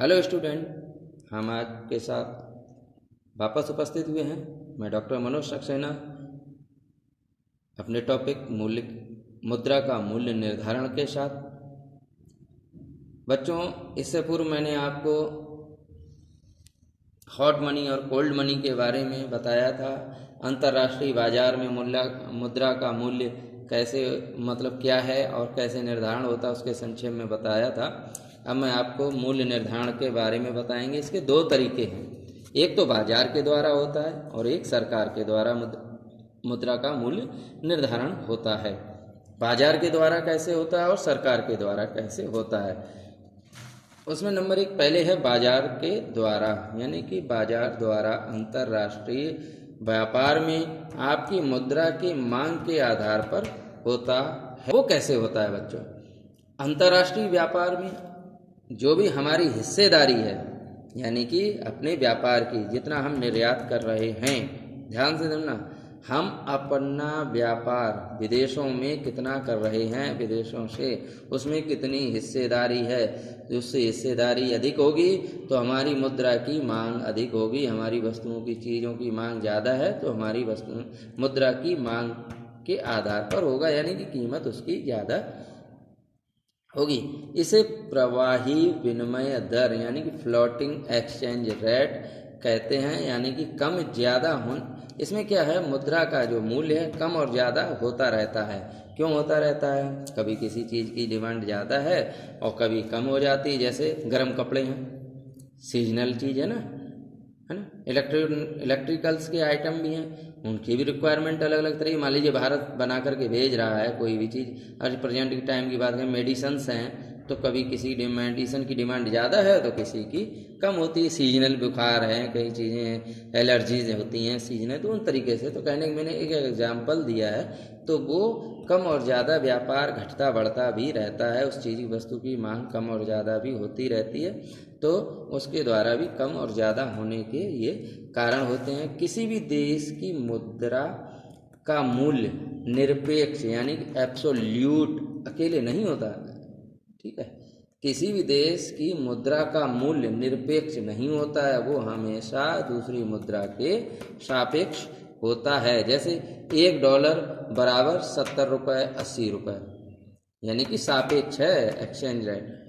Hello student, हम आपके साथ वापस उपस्थित हुए हैं। मैं डॉक्टर मनोज सक्सेना अपने टॉपिक मुद्रा का मूल्य निर्धारण के साथ। बच्चों, इससे पूर्व मैंने आपको हॉट मनी और कोल्ड मनी के बारे में बताया था। अंतर्राष्ट्रीय बाजार में मुद्रा का मूल्य कैसे क्या है और कैसे निर्धारण होता है, उसके संक्षेप में बताया था। अब मैं आपको मूल्य निर्धारण के बारे में बताएंगे। इसके दो तरीके हैं, एक तो बाजार के द्वारा होता है और एक सरकार के द्वारा मुद्रा का मूल्य निर्धारण होता है। बाजार के द्वारा कैसे होता है और सरकार के द्वारा कैसे होता है, उसमें नंबर एक पहले है बाजार के द्वारा, यानी कि बाजार द्वारा अंतर्राष्ट्रीय व्यापार में आपकी मुद्रा की मांग के आधार पर होता है। वो कैसे होता है बच्चों? अंतर्राष्ट्रीय व्यापार में जो भी हमारी हिस्सेदारी है, यानी कि अपने व्यापार की जितना हम निर्यात कर रहे हैं, ध्यान से सुनना, हम अपना व्यापार विदेशों में कितना कर रहे हैं, विदेशों से उसमें कितनी हिस्सेदारी है। उससे हिस्सेदारी अधिक होगी तो हमारी मुद्रा की मांग अधिक होगी। हमारी वस्तुओं की चीज़ों की मांग ज़्यादा है तो हमारी मुद्रा की मांग के आधार पर होगा, यानी कि कीमत उसकी ज़्यादा होगी। इसे प्रवाही विनिमय दर यानी कि फ्लोटिंग एक्सचेंज रेट कहते हैं, यानी कि कम ज़्यादा इसमें क्या है, मुद्रा का जो मूल्य है कम और ज़्यादा होता रहता है। क्यों होता रहता है? कभी किसी चीज़ की डिमांड ज़्यादा है और कभी कम हो जाती है। जैसे गर्म कपड़े हैं, सीजनल चीज़ है ना, इलेक्ट्रिकल्स के आइटम भी हैं, उनकी भी रिक्वायरमेंट अलग अलग तरह। मान लीजिए भारत बना करके भेज रहा है कोई भी चीज़, आज प्रेजेंट के टाइम की बात करें, मेडिसन्स हैं तो कभी किसी मेडिसन की डिमांड ज़्यादा है तो किसी की कम होती है। सीजनल बुखार है, कई चीज़ें एलर्जीज होती हैं सीजनल, तो उन तरीके से। तो कहने के मैंने एक एग्जाम्पल दिया है, तो वो कम और ज़्यादा व्यापार घटता बढ़ता भी रहता है। उस चीज़ की वस्तु की मांग कम और ज़्यादा भी होती रहती है, तो उसके द्वारा भी कम और ज़्यादा होने के ये कारण होते हैं। किसी भी देश की मुद्रा का मूल्य निरपेक्ष यानी कि एब्सोल्यूट अकेले नहीं होता, ठीक है। किसी भी देश की मुद्रा का मूल्य निरपेक्ष नहीं होता है, वो हमेशा दूसरी मुद्रा के सापेक्ष होता है। जैसे $1 बराबर 70 रुपये 80 रुपये, यानी कि सापेक्ष है एक्सचेंज रेट।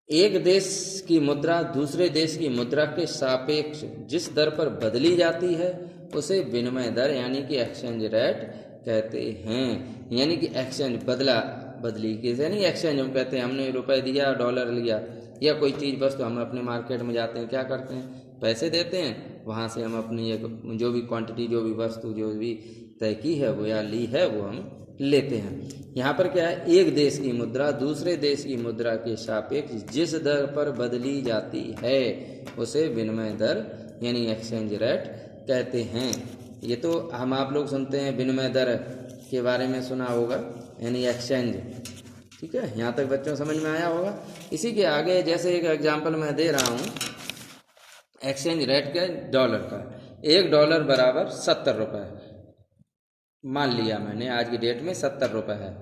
एक देश की मुद्रा दूसरे देश की मुद्रा के सापेक्ष जिस दर पर बदली जाती है उसे विनिमय दर यानी कि एक्सचेंज रेट कहते हैं। यानी कि एक्सचेंज बदली के यानी एक्सचेंज हम कहते हैं, हमने रुपए दिया डॉलर लिया, या कोई चीज़ वस्तु हम अपने मार्केट में जाते हैं, क्या करते हैं, पैसे देते हैं, वहाँ से हम अपनी एक जो भी क्वांटिटी, जो भी वस्तु जो भी तय की है वो या ली है वो हम लेते हैं। यहाँ पर क्या है, एक देश की मुद्रा दूसरे देश की मुद्रा के सापेक्ष जिस दर पर बदली जाती है उसे विनिमय दर यानी एक्सचेंज रेट कहते हैं। ये तो हम आप लोग सुनते हैं, विनिमय दर के बारे में सुना होगा, यानी एक्सचेंज, ठीक है। यहाँ तक बच्चों समझ में आया होगा। इसी के आगे जैसे एक एग्जांपल मैं दे रहा हूँ एक्सचेंज रेट के डॉलर का। $1 बराबर 70 रुपये मान लिया मैंने, आज की डेट में 70 रुपये है।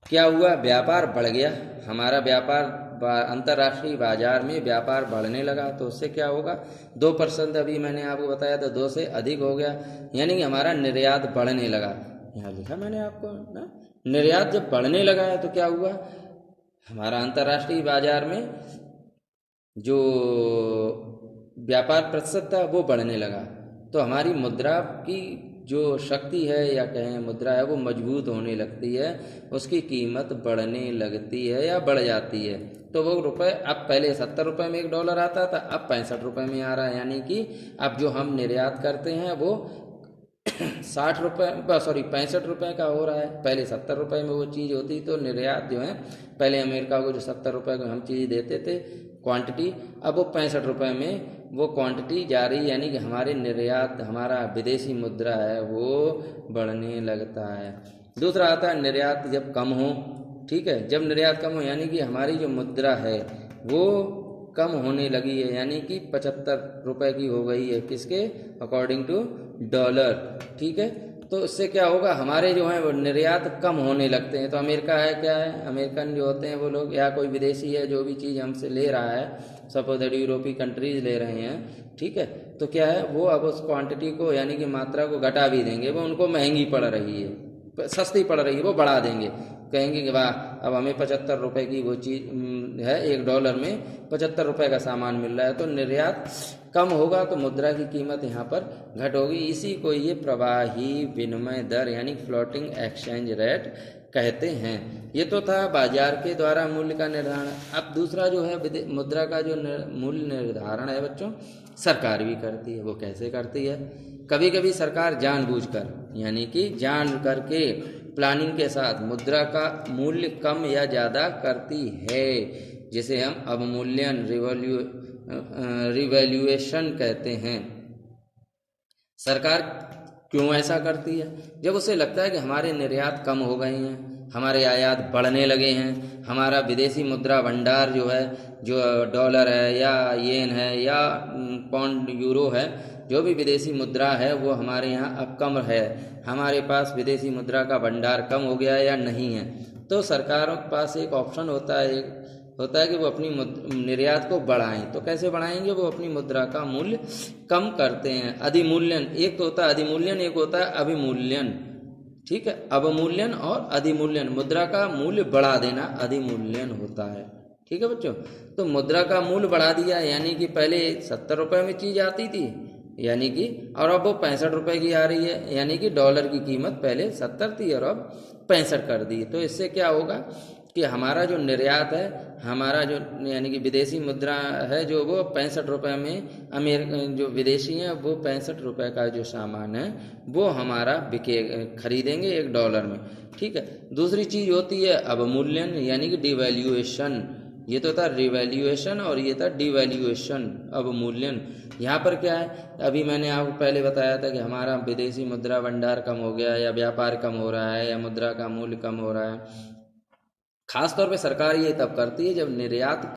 क्या हुआ, व्यापार बढ़ गया, हमारा व्यापार अंतर्राष्ट्रीय बाजार में व्यापार बढ़ने लगा, तो उससे क्या होगा, 2% अभी मैंने आपको बताया था, 2 से अधिक हो गया, यानी कि हमारा निर्यात बढ़ने लगा। यहाँ लिखा मैंने आपको ना, निर्यात जब बढ़ने लगा है तो क्या हुआ, हमारा अंतर्राष्ट्रीय बाजार में जो व्यापार प्रतिशत था वो बढ़ने लगा, तो हमारी मुद्रा की जो शक्ति है या कहें मुद्रा है वो मजबूत होने लगती है, उसकी कीमत बढ़ने लगती है या बढ़ जाती है। तो वो रुपए अब पहले 70 रुपये में $1 आता था, अब 65 रुपये में आ रहा है, यानी कि अब जो हम निर्यात करते हैं वो 65 रुपये का हो रहा है। पहले 70 रुपये में वो चीज़ होती, तो निर्यात जो है पहले अमेरिका को जो 70 रुपये को हम चीज़ देते थे क्वांटिटी, अब वो 65 रुपये में वो क्वांटिटी जा रही, यानी कि हमारे निर्यात, हमारा विदेशी मुद्रा है वो बढ़ने लगता है। दूसरा आता है निर्यात जब कम हो, ठीक है, जब निर्यात कम हो यानी कि हमारी जो मुद्रा है वो कम होने लगी है, यानी कि 75 रुपये की हो गई है, किसके अकॉर्डिंग टू डॉलर, ठीक है। तो इससे क्या होगा, हमारे जो हैं वो निर्यात कम होने लगते हैं। तो अमेरिका है, क्या है, अमेरिकन जो होते हैं वो लोग या कोई विदेशी है जो भी चीज़ हमसे ले रहा है, सपोज दैट यूरोपीय कंट्रीज ले रहे हैं, ठीक है, तो क्या है वो अब उस क्वांटिटी को यानी कि मात्रा को घटा भी देंगे। वो उनको महंगी पड़ रही है, सस्ती पड़ रही है, वो बढ़ा देंगे, कहेंगे कि वाह अब हमें 75 रुपये की वो चीज़ है, $1 में 75 रुपये का सामान मिल रहा है। तो निर्यात कम होगा तो मुद्रा की कीमत यहाँ पर घट होगी। इसी को ये प्रवाही विनिमय दर यानी फ्लोटिंग एक्सचेंज रेट कहते हैं। ये तो था बाजार के द्वारा मूल्य का निर्धारण। अब दूसरा जो है मुद्रा का जो मूल्य निर्धारण है बच्चों, सरकार भी करती है। वो कैसे करती है, कभी कभी सरकार जानबूझकर यानी कि जान करके प्लानिंग के साथ मुद्रा का मूल्य कम या ज़्यादा करती है, जिसे हम अवमूल्यन रिवैल्यूएशन कहते हैं। सरकार क्यों ऐसा करती है, जब उसे लगता है कि हमारे निर्यात कम हो गए हैं, हमारे आयात बढ़ने लगे हैं, हमारा विदेशी मुद्रा भंडार जो है, जो डॉलर है या येन है या पाउंड यूरो है, जो भी विदेशी मुद्रा है वो हमारे यहाँ अब कम है, हमारे पास विदेशी मुद्रा का भंडार कम हो गया है या नहीं है, तो सरकारों के पास एक ऑप्शन होता है कि वो अपनी निर्यात को बढ़ाएं। तो कैसे बढ़ाएंगे, वो अपनी मुद्रा का मूल्य कम करते हैं। अधिमूल्यन एक तो होता है अधिमूल्यन, एक होता है अभिमूल्यन, ठीक है। अवमूल्यन और अधिमूल्यन, मुद्रा का मूल्य बढ़ा देना अधिमूल्यन होता है, ठीक है बच्चों। तो मुद्रा का मूल्य बढ़ा दिया यानी कि पहले 70 रुपये में चीज़ आती थी यानी कि, और अब वो 65 रुपये की आ रही है, यानी कि डॉलर की कीमत पहले 70 थी और अब 65 कर दी। तो इससे क्या होगा कि हमारा जो निर्यात है, हमारा जो यानी कि विदेशी मुद्रा है जो वो 65 रुपये में, जो विदेशी हैं वो 65 रुपये का जो सामान है वो हमारा खरीदेंगे $1 में, ठीक है। दूसरी चीज़ होती है अवमूल्यन यानी कि डिवैल्यूएशन। ये तो था रिवैल्यूएशन और ये था डिवैल्यूएशन, अवमूल्यन। यहाँ पर क्या है, अभी मैंने आपको पहले बताया था कि हमारा विदेशी मुद्रा भंडार कम हो गया या व्यापार कम हो रहा है या मुद्रा का मूल्य कम हो रहा है। खास तौर पे सरकार ये तब करती है जब निर्यात